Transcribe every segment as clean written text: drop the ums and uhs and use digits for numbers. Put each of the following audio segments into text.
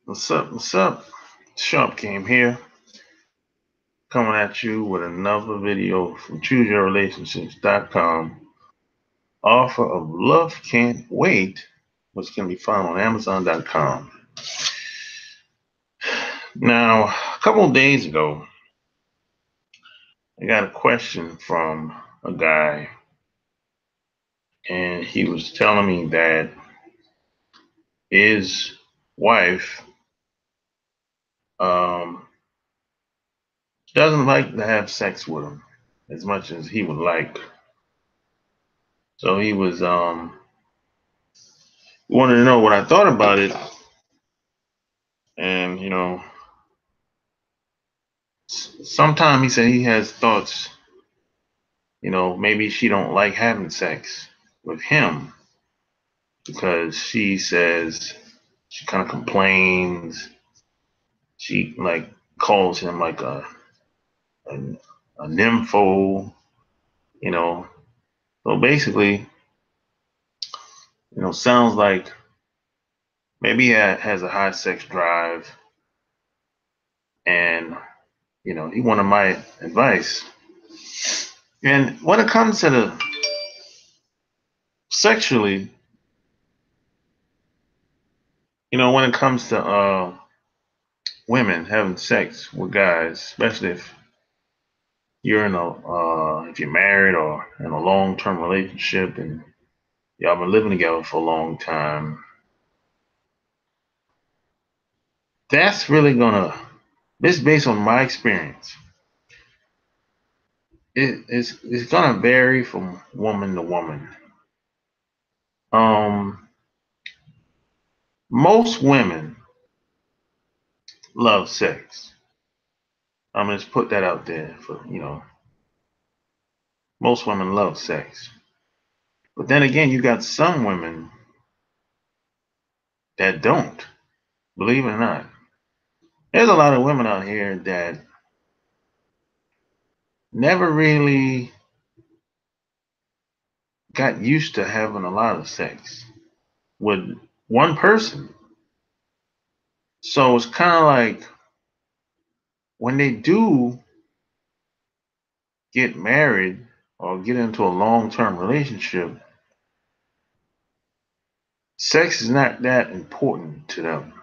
What's up? What's up? Sharp Game here, coming at you with another video from ChooseYourRelationships.com. Offer of Love Can't Wait, which can be found on Amazon.com. Now, a couple of days ago, I got a question from a guy, and he was telling me that his wife um, doesn't like to have sex with him as much as he would like. So he was wanted to know what I thought about it, and sometimes he said he has thoughts. Maybe she don't like having sex with him because she says she kind of complains. She like calls him like a, a nympho, you know. So basically, sounds like maybe he has a high sex drive, and he wanted my advice. And when it comes to the sexually, when it comes to women having sex with guys, especially if you're if you're married or in a long-term relationship and y'all been living together for a long time, that's really this based on my experience. It's gonna vary from woman to woman. Um, Most women love sex. I'm gonna just put that out there for most women love sex. But then again, you got some women that don't. Believe it or not, there's a lot of women out here that never really got used to having a lot of sex with one person. So it's kind of like when they do get married or get into a long term relationship, sex is not that important to them.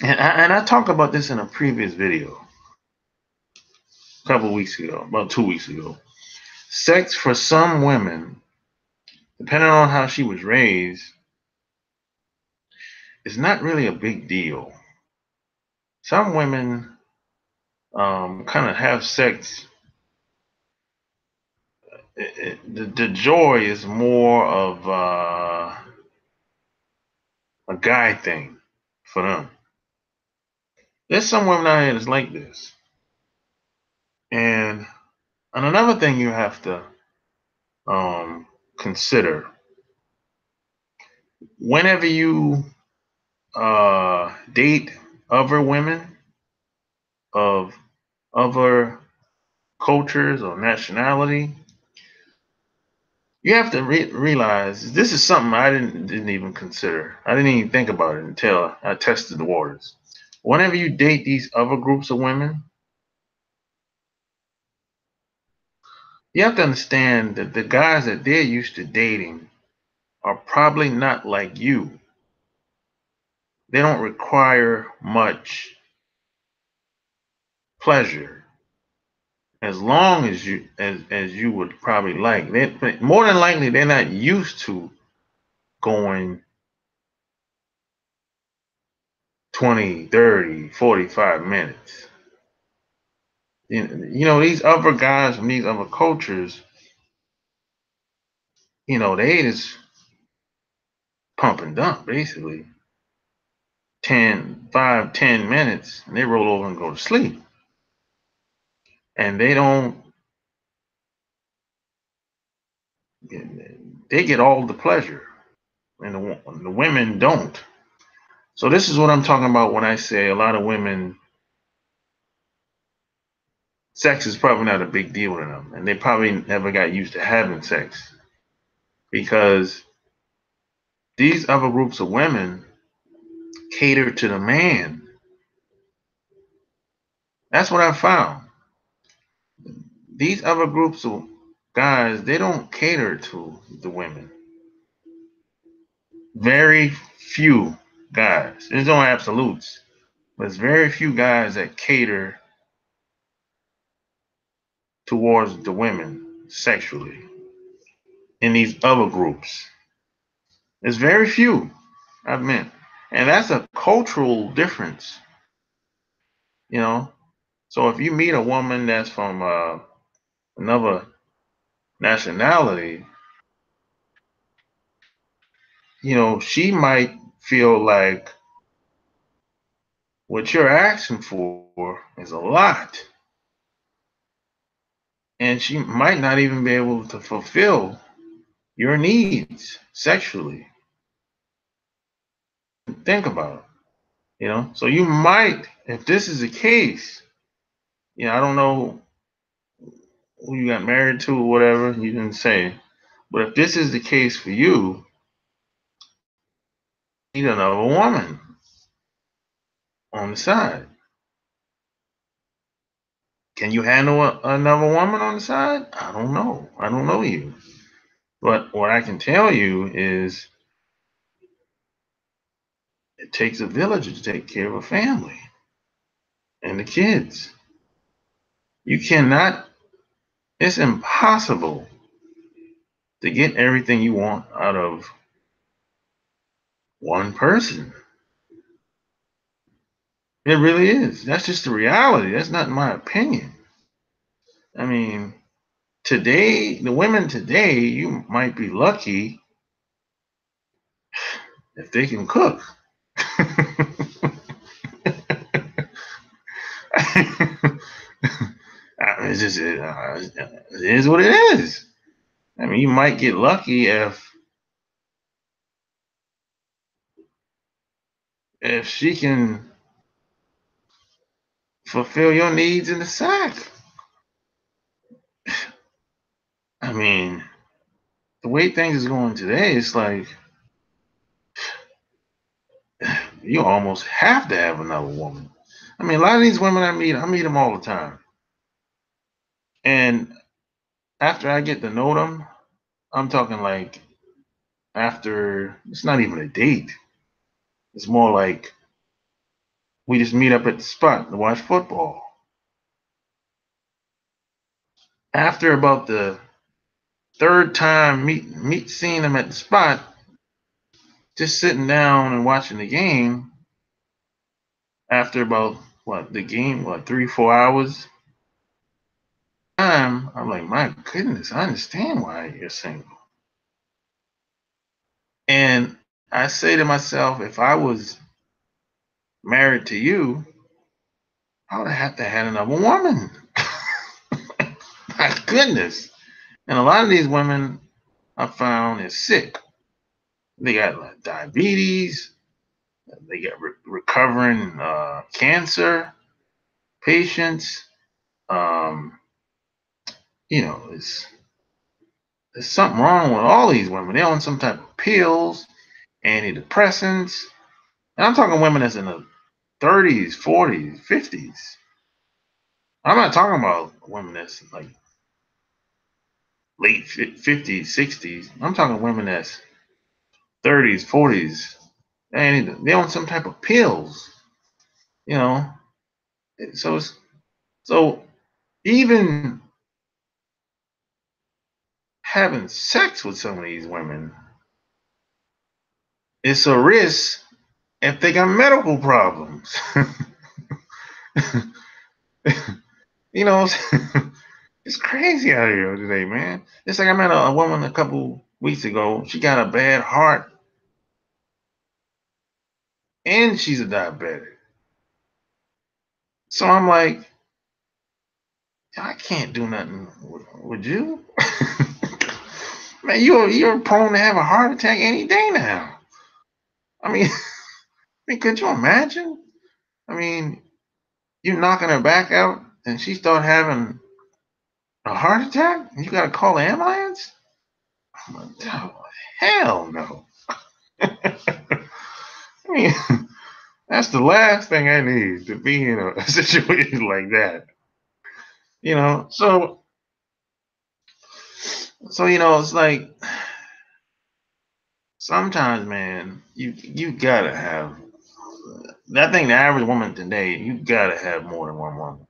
And I talked about this in a previous video a couple of weeks ago, about 2 weeks ago. Sex for some women, depending on how she was raised, is not really a big deal. Some women kind of have sex. The joy is more of a guy thing for them. There's some women out here that's like this. And another thing you have to consider whenever you date other women of other cultures or nationality, you have to realize this is something I didn't even consider. I didn't even think about it until I tested the waters. Whenever you date these other groups of women, you have to understand that the guys that they're used to dating are probably not like you. They don't require much pleasure as long as you would probably like. More than likely, they're not used to going 20, 30, 45 minutes. These other guys from these other cultures, they just pump and dump basically 10 minutes, and they roll over and go to sleep. And they get all the pleasure, and the women don't. So this is what I'm talking about when I say a lot of women, sex is probably not a big deal to them, and they probably never got used to having sex because these other groups of women, cater to the man. That's what I found. These other groups of guys, they don't cater to the women. Very few guys. There's no absolutes, but there's very few guys that cater towards the women sexually in these other groups. There's very few, I admit. And that's a cultural difference, you know. So if you meet a woman that's from another nationality, she might feel like what you're asking for is a lot. And she might not even be able to fulfill your needs sexually. Think about it. So you might, if this is the case, I don't know who you got married to or whatever, you didn't say. But if this is the case for you, you need another woman on the side. Can you handle another woman on the side? I don't know. I don't know you. But what I can tell you is it takes a village to take care of a family and the kids. You cannot, it's impossible to get everything you want out of one person. It really is. That's just the reality. That's not my opinion. I mean, today, the women today, you might be lucky if they can cook. It's just, it is what it is. I mean, you might get lucky if she can fulfill your needs in the sack. I mean, the way things is going today, it's like you almost have to have another woman. I mean, a lot of these women I meet them all the time. And after I get to know them, I'm talking like after, it's not even a date. It's more like we just meet up at the spot to watch football. After about the third time seeing them at the spot, just sitting down and watching the game, after about the game, 3-4 hours time, I'm like, my goodness, I understand why you're single. And I say to myself, if I was married to you, I would have to have another woman. My goodness. And a lot of these women I found is sick. They got diabetes. They got recovering cancer patients. Um, there's something wrong with all these women. They're on some type of pills, antidepressants. And I'm talking women that's in the 30s, 40s, 50s. I'm not talking about women that's like late 50s, 60s. I'm talking women that's 30s, 40s. And they're on some type of pills, you know. So even having sex with some of these women, it's a risk if they got medical problems. you know, it's crazy out here today, man. It's like I met a woman a couple weeks ago. She got a bad heart and she's a diabetic. So I'm like, I can't do nothing with you. Man, you're prone to have a heart attack any day now. I mean, could you imagine? I mean, you knocking her back out and she start having a heart attack and you gotta call the ambulance? I'm like, oh, hell no. I mean, That's the last thing I need, to be in a situation like that. You know, it's like sometimes, man, you gotta have. I think the average woman today, you gotta have more than one woman.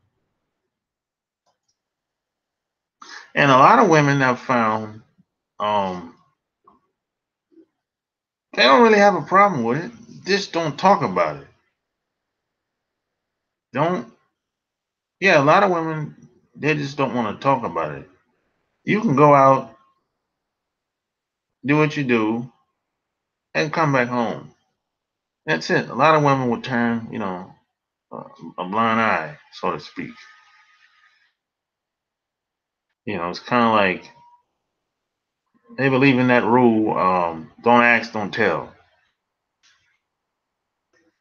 And a lot of women I've found, um, they don't really have a problem with it. Just don't talk about it. Don't. Yeah, a lot of women, they just don't want to talk about it. You can go out, do what you do, and come back home. That's it. A lot of women would turn, a, a blind eye, so to speak. It's kind of like they believe in that rule, don't ask, don't tell.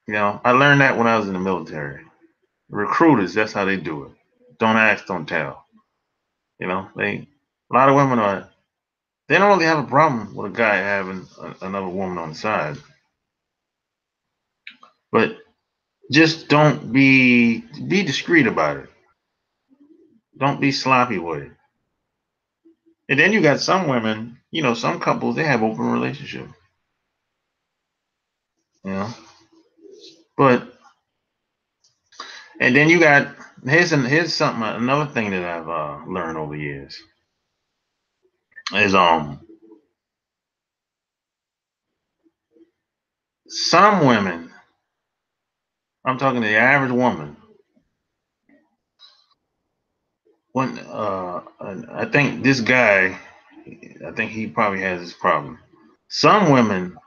I learned that when I was in the military. Recruiters, that's how they do it. Don't ask, don't tell. A lot of women they don't really have a problem with a guy having another woman on the side, but just don't be discreet about it. Don't be sloppy with it. And then you got some women, some couples, they have open relationships, you know. But and then you got here's something another thing that I've learned over the years is some women, I'm talking to the average woman, when I think this guy, I think he probably has this problem. Some women,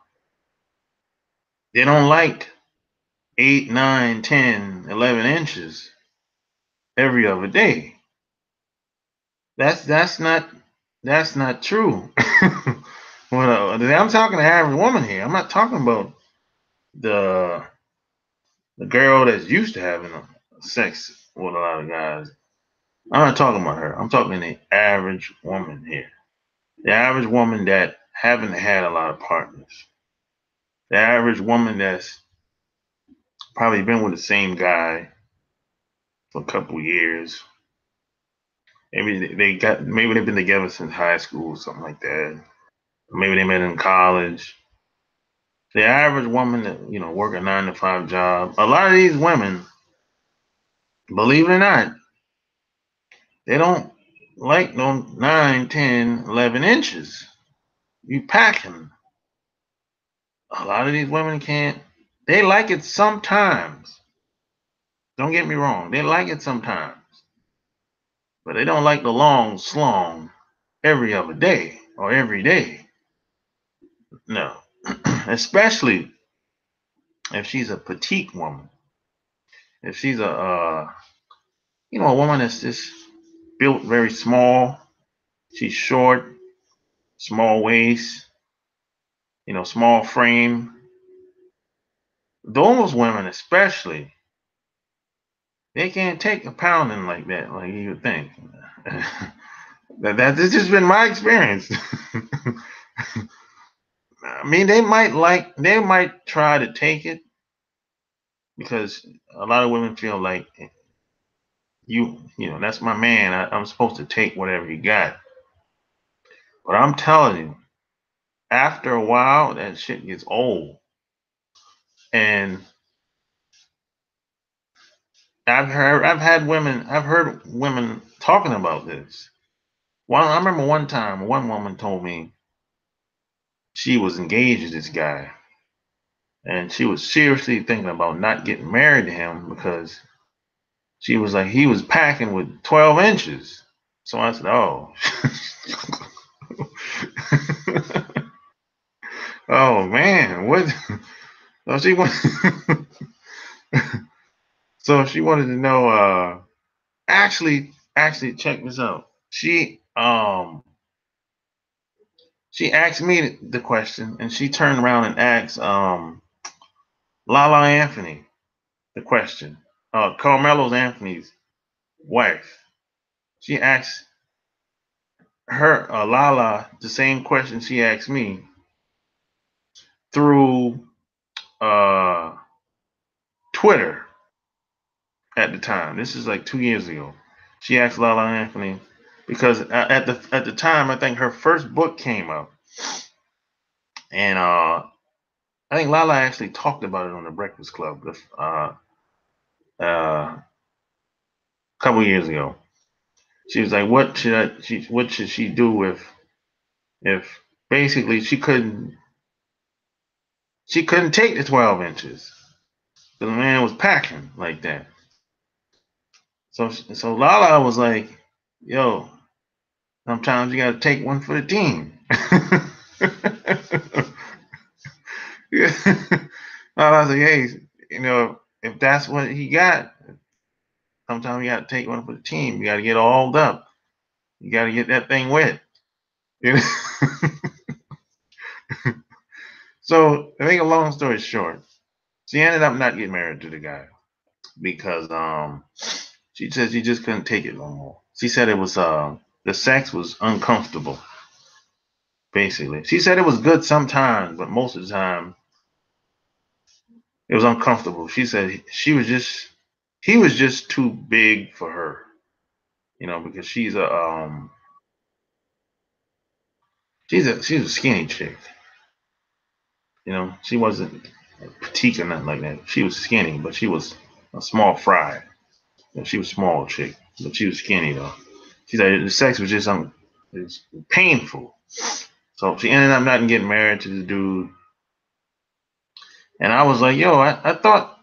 they don't like 8, 9, 10, 11 inches every other day. That's not true. Well, I'm talking to average woman here. I'm not talking about the the girl that's used to having sex with a lot of guys. I'm not talking about her. I'm talking the average woman here. The average woman that haven't had a lot of partners. The average woman that's probably been with the same guy for a couple years. Maybe they've been together since high school or something like that. Maybe they met in college. The average woman that work a 9 to 5 job. A lot of these women, believe it or not, they don't like no 9, 10, 11 inches. You pack them. A lot of these women can't. They like it sometimes. Don't get me wrong. They like it sometimes. But they don't like the long slong every other day or every day. No. Especially if she's a petite woman. If she's a woman that's just built very small, she's short, small waist, small frame. Those women, especially, they can't take a pounding like that, like you would think. That's just been my experience. I mean, they might try to take it because a lot of women feel like that's my man. I'm supposed to take whatever you got. But I'm telling you, after a while, that shit gets old. And I've heard women talking about this. I remember one time, one woman told me she was engaged to this guy, and she was seriously thinking about not getting married to him because she was like he was packing with 12 inches. So I said, "Oh, oh man, what?" So she wanted, so she wanted to know. Actually, check this out. She asked me the question, and she turned around and asked Lala Anthony the question. Carmelo Anthony's wife. She asked her Lala the same question she asked me through uh Twitter at the time. This is like 2 years ago. She asked Lala Anthony because at the time I think her first book came out, and I think Lala actually talked about it on the Breakfast Club a couple years ago. She was like, what should she do if basically she couldn't take the 12 inches. The man was packing like that. So Lala was like, yo, sometimes you got to take one for the team. Lala was like, hey, if that's what he got, sometimes you got to take one for the team. You got to get all up. You got to get that thing wet. You know? So to make a long story short, she ended up not getting married to the guy because she said she just couldn't take it no more. She said it was the sex was uncomfortable. Basically, she said it was good sometimes, but most of the time it was uncomfortable. She said he was just too big for her, because she's a skinny chick. She wasn't petite or nothing like that. She was skinny, but she was a small fry. She was a small chick, but she was skinny though. She said the sex was just it's painful. So she ended up not getting married to the dude. And I was like, yo, I thought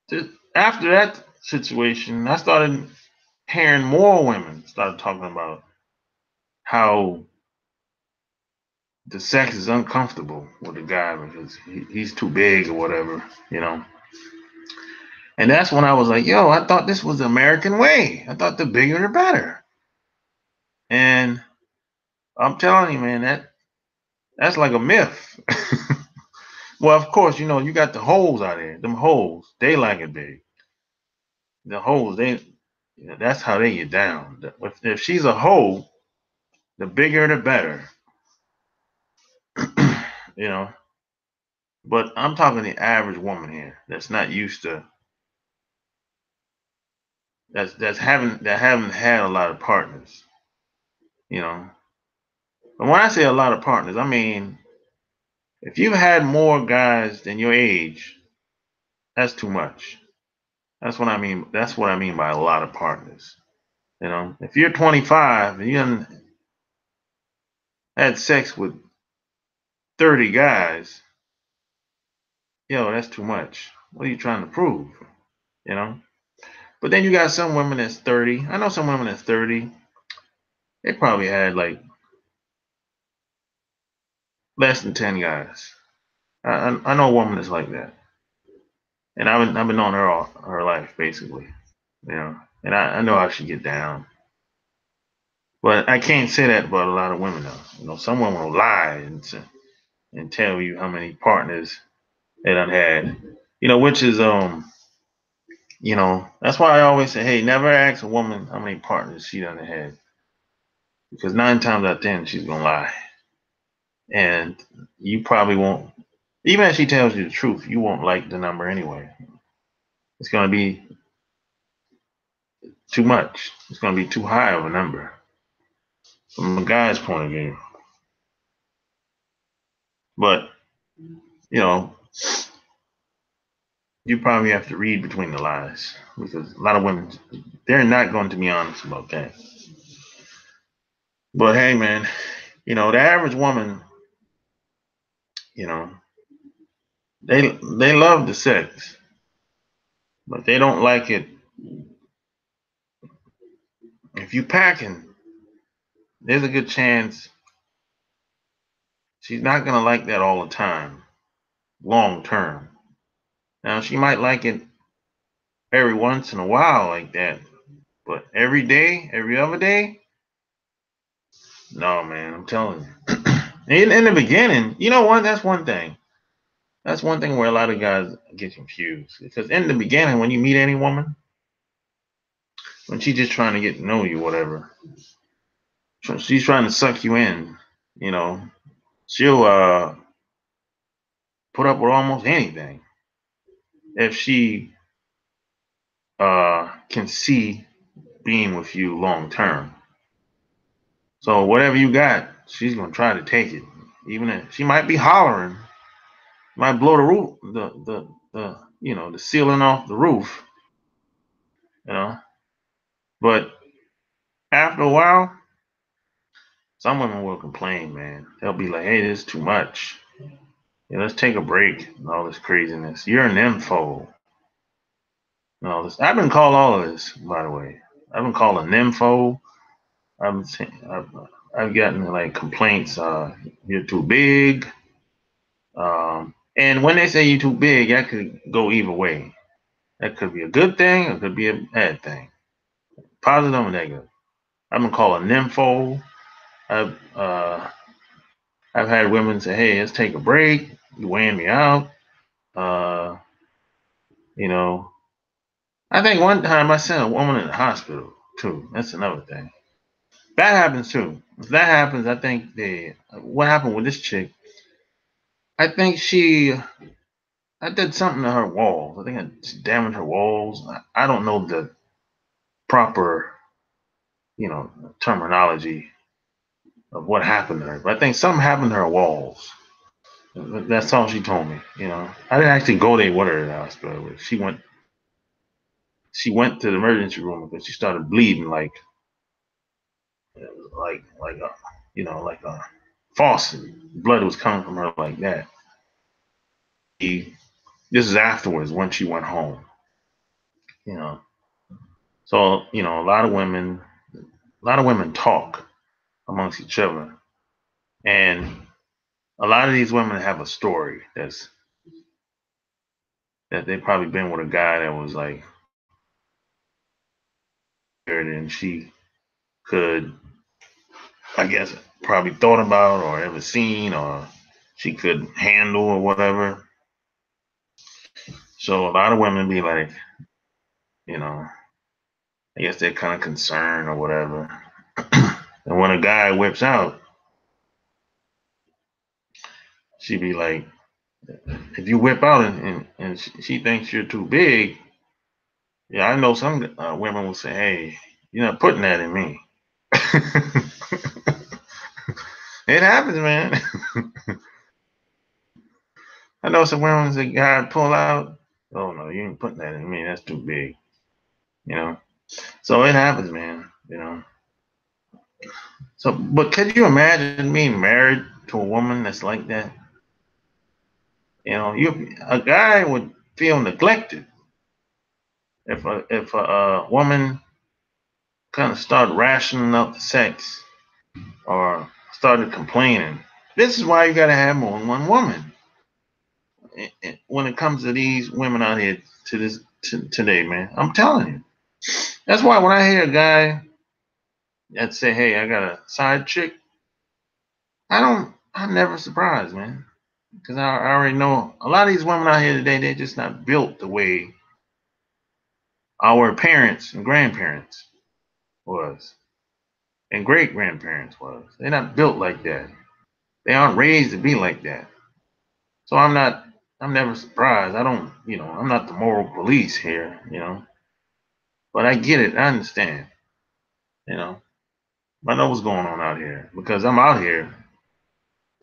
that after that situation, I started hearing more women start talking about how the sex is uncomfortable with a guy because he's too big or whatever. And that's when I was like, yo, I thought this was the American way. I thought the bigger the better. And I'm telling you, man, that's like a myth. Well, of course, you got the hoes out there. Them hoes, they like it big. The hoes, that's how they get down. If she's a hoe, the bigger the better. you know. But I'm talking the average woman here that's not used to that haven't had a lot of partners. You know. But when I say a lot of partners, I mean if you've had more guys than your age, that's too much. That's what I mean. That's what I mean by a lot of partners. If you're 25 and you had sex with 30 guys, that's too much. What are you trying to prove? You know? But then you got some women that's 30. I know some women that's 30. They probably had like less than 10 guys. I know a woman that's like that. And I've been knowing her all her life basically. And I know how she get down. But I can't say that about a lot of women though. Some women will lie and tell you how many partners they done had. Which is that's why I always say, hey, never ask a woman how many partners she done had. Because 9 times out of 10 she's gonna lie. And you probably won't, even if she tells you the truth, you won't like the number anyway. It's gonna be too much. It's gonna be too high of a number. From a guy's point of view. But, you know, you probably have to read between the lines because a lot of women, they're not going to be honest about that. But hey, man, the average woman, you know, they love the sex, but they don't like it if you packing. There's a good chance she's not gonna like that all the time, long term. Now she might like it every once in a while like that, but every day, every other day, no, man. I'm telling you. In the beginning, you know what? That's one thing. That's one thing where a lot of guys get confused because in the beginning, when you meet any woman, when she's just trying to get to know you, whatever, she's trying to suck you in. You know, she'll put up with almost anything if she can see being with you long term. So whatever you got, she's gonna try to take it. Even if she might be hollering, might blow the roof, the the ceiling off the roof, you know. But after a while, some women will complain, man. They'll be like, "Hey, this is too much. Yeah, let's take a break." And all this craziness. You're an info. And all this. I've been called all of this, by the way. I've been called a nympho. I've, I've gotten like complaints. You're too big. And when they say you're too big, that could go either way. That could be a good thing, or it could be a bad thing. Positive or negative. I've been called a nympho. I've I've had women say, "Hey, let's take a break. You're weighing me out." Uh, you know, I think one time I sent a woman in the hospital too. That's another thing. That happens too. If that happens, I think what happened with this chick. I think I did something to her walls. I think I damaged her walls. I don't know the proper, terminology of what happened to her, but I think something happened to her walls. That's all she told me. I didn't actually go there with her to the hospital. But she went to the emergency room because she started bleeding like a like a faucet. Blood was coming from her like that. This is afterwards when she went home. You know, so a lot of women talk amongst each other, and a lot of these women have a story that they probably been with a guy that was like, and she could, I guess, probably thought about or ever seen or she could handle or whatever. So a lot of women be like, you know, I guess they're kind of concerned or whatever. And when a guy whips out, she be like, if you whip out and she thinks you're too big, yeah, I know some women will say, hey, you're not putting that in me. It happens, man. I know some women say, God, pull out. Oh, no, you ain't putting that in me. That's too big, you know? So it happens, man, you know? So, but could you imagine being married to a woman that's like that? A guy would feel neglected if a woman kind of started rationing up the sex or started complaining. This is why you got to have more than one woman. When it comes to these women out here today, man, I'm telling you. That's why when I hear a guy that say, "Hey, I got a side chick," I'm never surprised, man, because I already know a lot of these women out here today. They're just not built the way our parents and grandparents was, and great grandparents was. They're not built like that. They aren't raised to be like that. So I'm never surprised. I don't, I'm not the moral police here, but I get it. I understand, you know. I know what's going on out here because I'm out here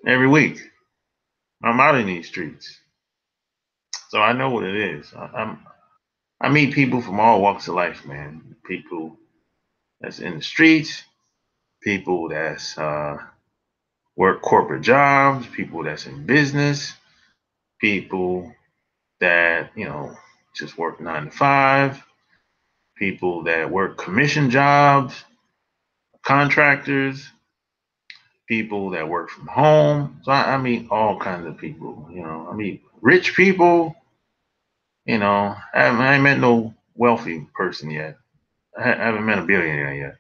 every week. I'm out in these streets. So I know what it is. I meet people from all walks of life, man. People that's in the streets, people that's work corporate jobs, people that's in business, people that just work 9 to 5, people that work commission jobs, contractors, people that work from home. So I meet all kinds of people. I meet rich people. I ain't met no wealthy person yet. I haven't met a billionaire yet.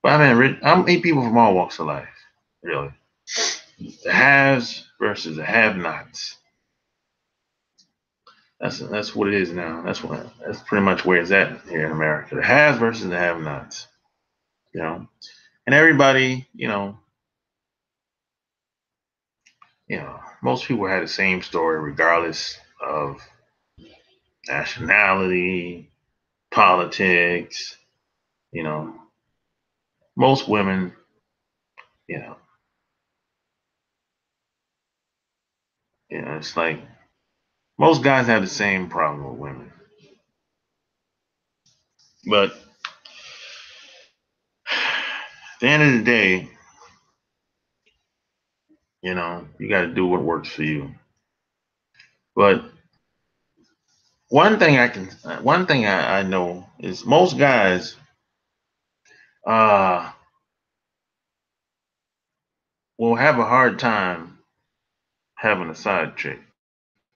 But I meet people from all walks of life. Really, the haves versus the have-nots. That's what it is now. That's pretty much where it's at here in America. The haves versus the have-nots. And everybody, most people had the same story, regardless of nationality, politics. You know, most women, you know, it's like most guys have the same problem with women. But at the end of the day, you got to do what works for you. But one thing I know is most guys uh, will have a hard time having a side chick.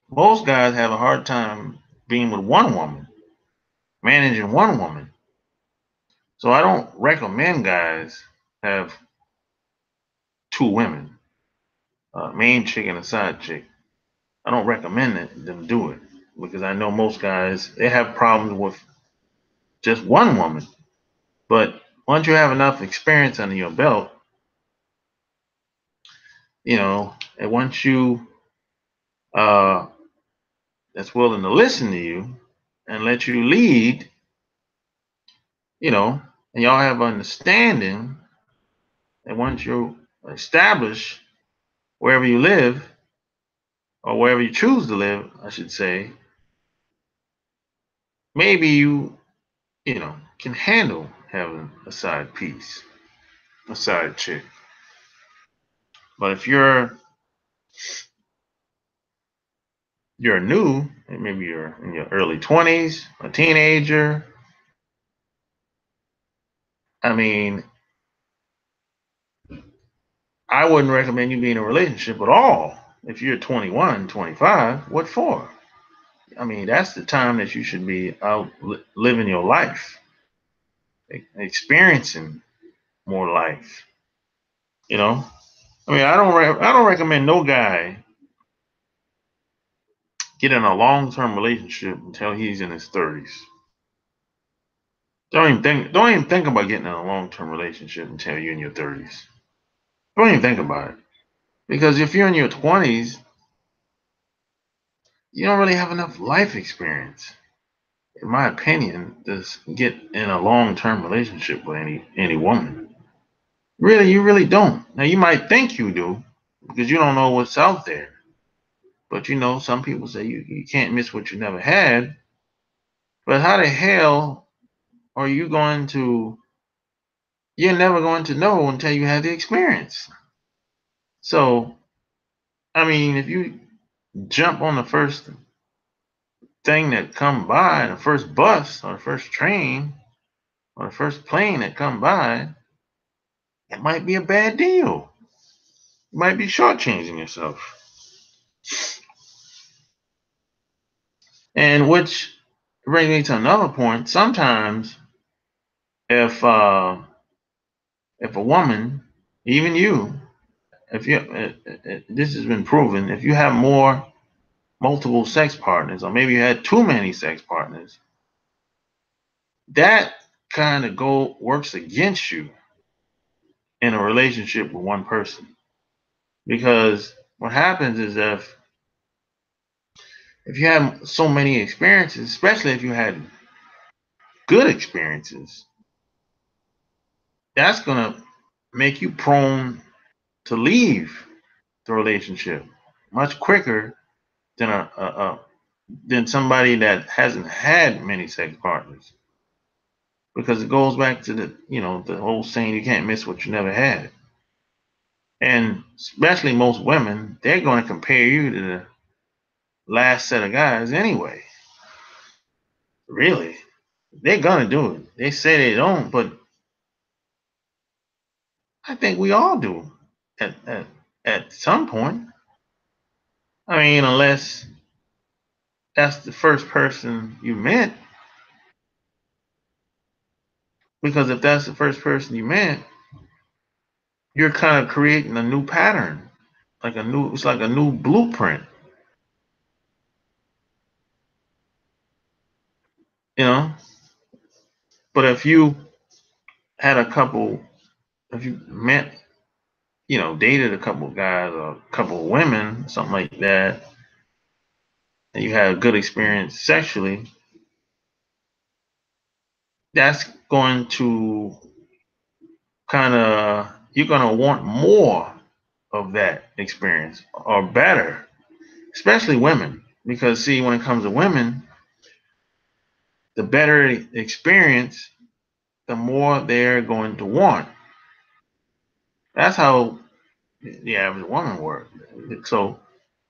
Most guys have a hard time being with one woman, managing one woman. So I don't recommend guys have two women, a main chick and a side chick. I don't recommend them do it because I know most guys they have problems with just one woman. But once you have enough experience under your belt, and once you uh, that's willing to listen to you and let you lead, and y'all have understanding, and once you establish wherever you live or wherever you choose to live, I should say, maybe you can handle having a side piece, a side chick. But if you're new, and maybe you're in your early 20s, a teenager, I mean, I wouldn't recommend you be in a relationship at all. If you're 21, 25, what for? I mean, that's the time that you should be out living your life, experiencing more life. I mean, I don't recommend no guy get in a long-term relationship until he's in his 30s. Don't even think about getting in a long-term relationship until you're in your 30s. Don't even think about it. Because if you're in your 20s, you don't really have enough life experience, in my opinion, to get in a long-term relationship with any woman. Really, you really don't. Now you might think you do because you don't know what's out there. But some people say you can't miss what you never had. But how the hell are you going to you're never going to know until you have the experience. So, I mean, if you jump on the first thing that come by, the first bus or the first train or the first plane that come by, it might be a bad deal. You might be shortchanging yourself. And which brings me to another point. Sometimes if a woman, even you, if you this has been proven, if you have multiple sex partners, or maybe you had too many sex partners, that kind of works against you in a relationship with one person. Because what happens is if you have so many experiences, especially if you had good experiences, that's gonna make you prone to leave the relationship much quicker than than somebody that hasn't had many sex partners. Because it goes back to the whole saying, you can't miss what you never had. And especially most women, they're going to compare you to the last set of guys anyway. Really, they're going to do it. They say they don't, but I think we all do at some point. I mean, unless that's the first person you met. Because if that's the first person you met, you're kind of creating a new pattern, it's like a new blueprint, you know. But if you had a couple, if you met, dated a couple guys or a couple of women, something like that, and you had a good experience sexually, that's going to you're going to want more of that experience or better, especially women. Because, see, when it comes to women, the better experience, the more they're going to want. That's how the average woman works. So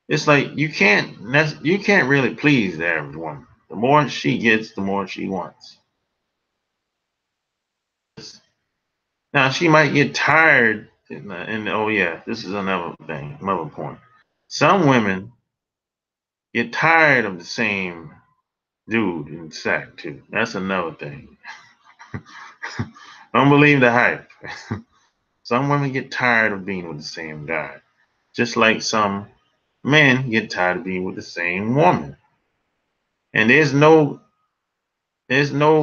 it's like you can't really please the average woman. The more she gets, the more she wants. Now she might get tired, and oh yeah, this is another thing, another point. Some women get tired of the same dude in sack too. That's another thing. Don't believe the hype. Some women get tired of being with the same guy, just like some men get tired of being with the same woman. And there's no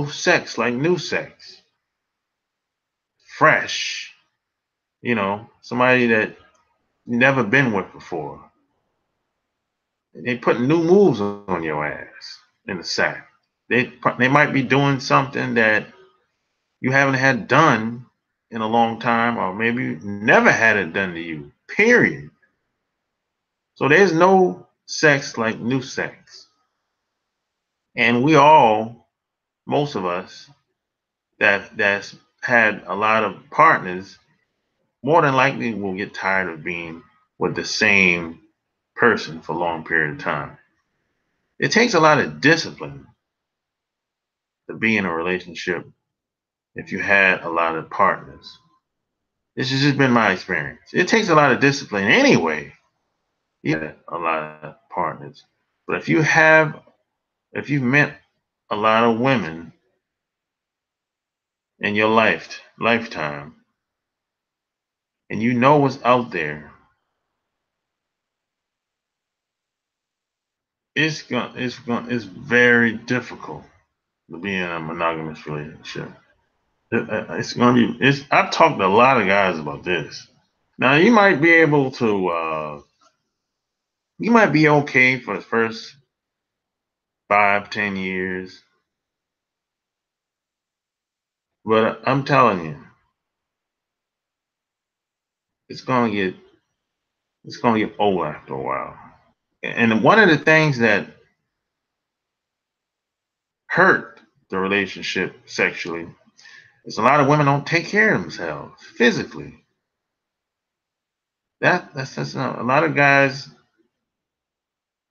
sex like new sex, fresh. Somebody that you never been with before. They put new moves on your ass in the sack. They might be doing something that you haven't had done in a long time, or maybe you never had it done to you. Period. So there's no sex like new sex. And most of us that's had a lot of partners, more than likely will get tired of being with the same person for a long period of time. It takes a lot of discipline to be in a relationship if you had a lot of partners. This has just been my experience. It takes a lot of discipline anyway. You have a lot of partners. But if you've met a lot of women in your lifetime, and you know what's out there, it's very difficult to be in a monogamous relationship. It's gonna be. I've talked to a lot of guys about this. Now you might be able to. You might be okay for the first 5, 10 years, but I'm telling you, it's gonna get it's gonna get old after a while. And one of the things that hurt the relationship sexually is a lot of women don't take care of themselves physically. That's not, a lot of guys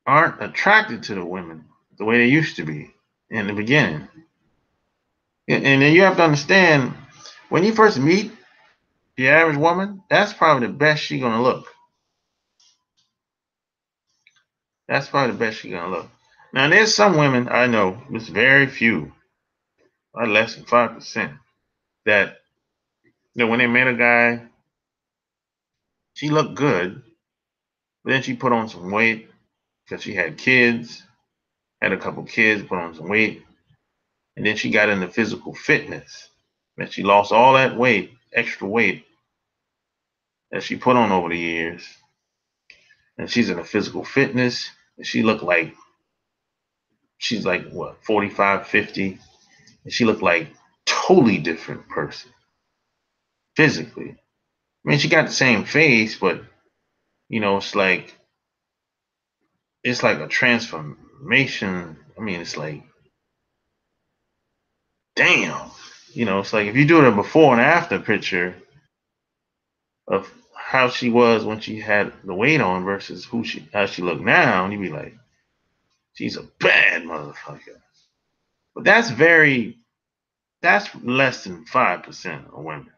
aren't attracted to the women the way they used to be in the beginning. And then you have to understand, when you first meet the average woman, that's probably the best she's gonna look. That's probably the best she's gonna look. Now there's some women I know, it's very few, less than 5%, that when they met a guy, she looked good, but then she put on some weight because she had kids, had a couple kids, put on some weight, and then she got into physical fitness. And she lost all that weight, extra weight that she put on over the years, and she's in a physical fitness, and she's like what, 45, 50, and she looked like totally different person physically. I mean, she got the same face, but it's like a transformation. I mean, it's like, damn. It's like if you do the before and after picture of how she was when she had the weight on versus how she looked now, and you'd be like, she's a bad motherfucker. But that's less than 5% of women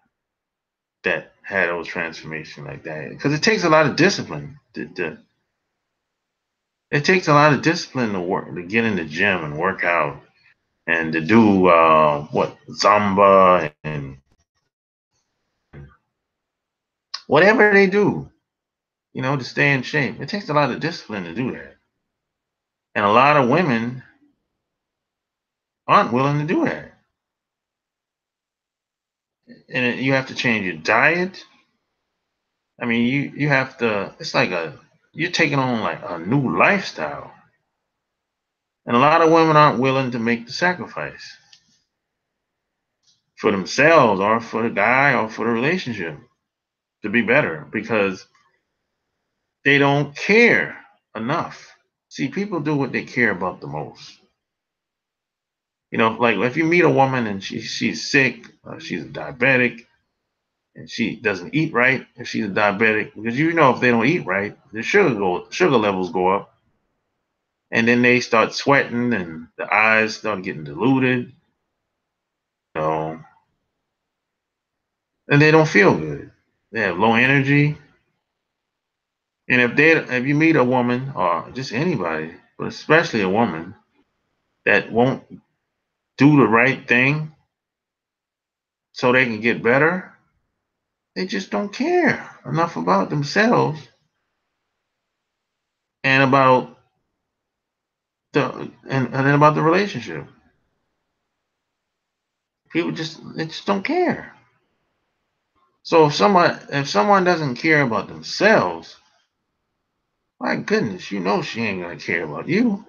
that had those transformations like that. Because it takes a lot of discipline. It takes a lot of discipline to get in the gym and work out and to do Zumba and whatever they do, to stay in shape. It takes a lot of discipline to do that. And a lot of women aren't willing to do that. And you have to change your diet. I mean, you have to. It's like you're taking on like a new lifestyle, and a lot of women aren't willing to make the sacrifice. for themselves or for the guy or for the relationship to be better because they don't care enough. See, people do what they care about the most. You know, like if you meet a woman and she's sick, she's a diabetic, and she doesn't eat right, if she's a diabetic, because you know if they don't eat right, the sugar levels go up, and then they start sweating, and the eyes start getting diluted, you know, and they don't feel good. They have low energy, and if you meet a woman or just anybody, but especially a woman that won't do the right thing so they can get better, they just don't care enough about themselves and about and then about the relationship. People just they just don't care. So if someone doesn't care about themselves, my goodness, you know she ain't gonna care about you.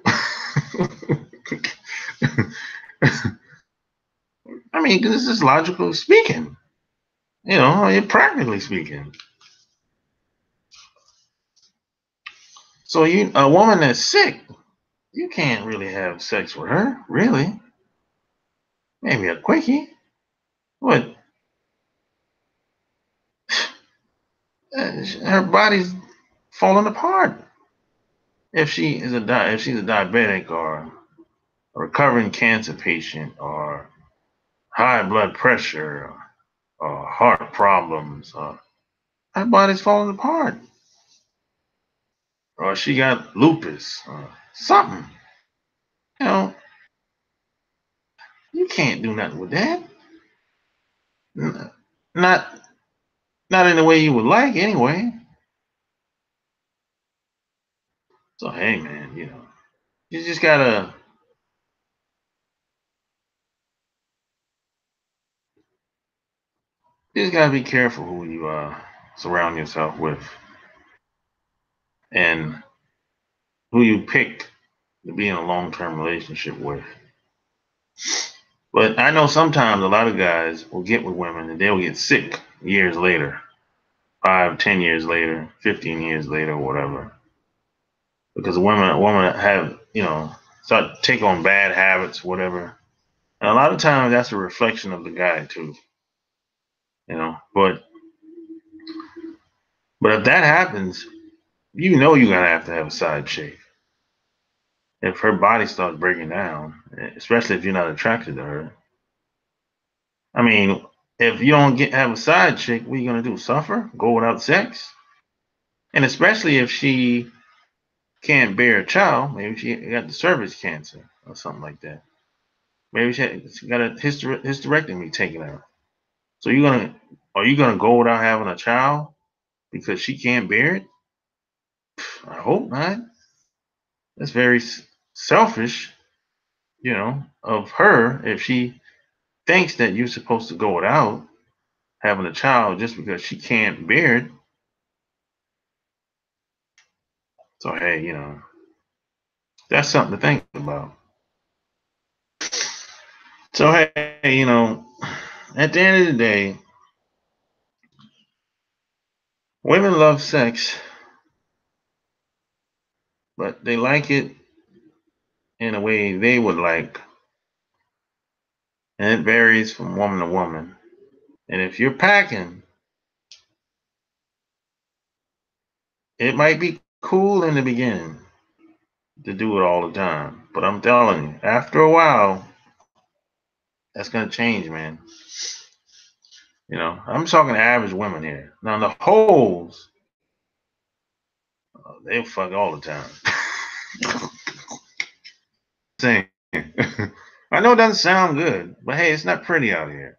I mean, this is logical speaking. You know, practically speaking. So a woman that's sick, you can't really have sex with her, really. Maybe a quickie, but her body's falling apart. If she's a diabetic or a recovering cancer patient or high blood pressure or heart problems, her body's falling apart. Or she got lupus or something. You know, you can't do nothing with that. Not not in the way you would like anyway. So hey man, you know, you just gotta be careful who you surround yourself with and who you pick to be in a long term relationship with. But I know sometimes a lot of guys will get with women and they'll get sick years later, 5, 10 years later, 15 years later, whatever. Because a woman have, you know, start take on bad habits, whatever. And a lot of times that's a reflection of the guy too, you know. But if that happens, you know you're gonna have to have a side chick. If her body starts breaking down, especially if you're not attracted to her. I mean, if you don't have a side chick, what are you gonna do? Suffer? Go without sex? And especially if she can't bear a child, maybe she got the cervix cancer or something like that. Maybe she got a hysterectomy taken out. So are you gonna go without having a child because she can't bear it? I hope not. That's very selfish, you know, of her if she thinks that you're supposed to go without having a child just because she can't bear it. So hey, you know, that's something to think about. So hey, you know, at the end of the day, women love sex, but they like it in a way they would like, and it varies from woman to woman. And if you're packing, it might be cool in the beginning to do it all the time, but I'm telling you, after a while, that's gonna change, man. You know, I'm talking to average women here. Now the hoes, they fuck all the time. Saying, I know it doesn't sound good, but hey, it's not pretty out here.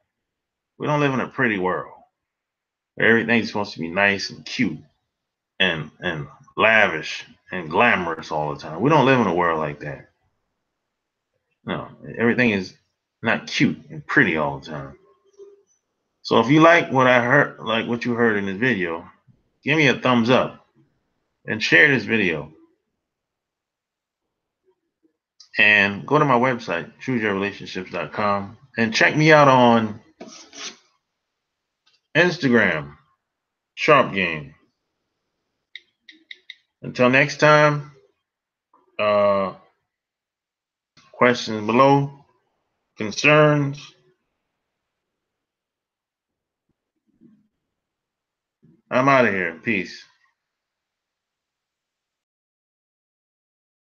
We don't live in a pretty world. Everything's supposed to be nice and cute and lavish and glamorous all the time. We don't live in a world like that. No, everything is not cute and pretty all the time. So if you like what I heard, like what you heard in this video, give me a thumbs up and share this video. And go to my website, chooseyourrelationships.com, and check me out on Instagram, Sharp Game. Until next time, questions below, concerns. I'm out of here. Peace.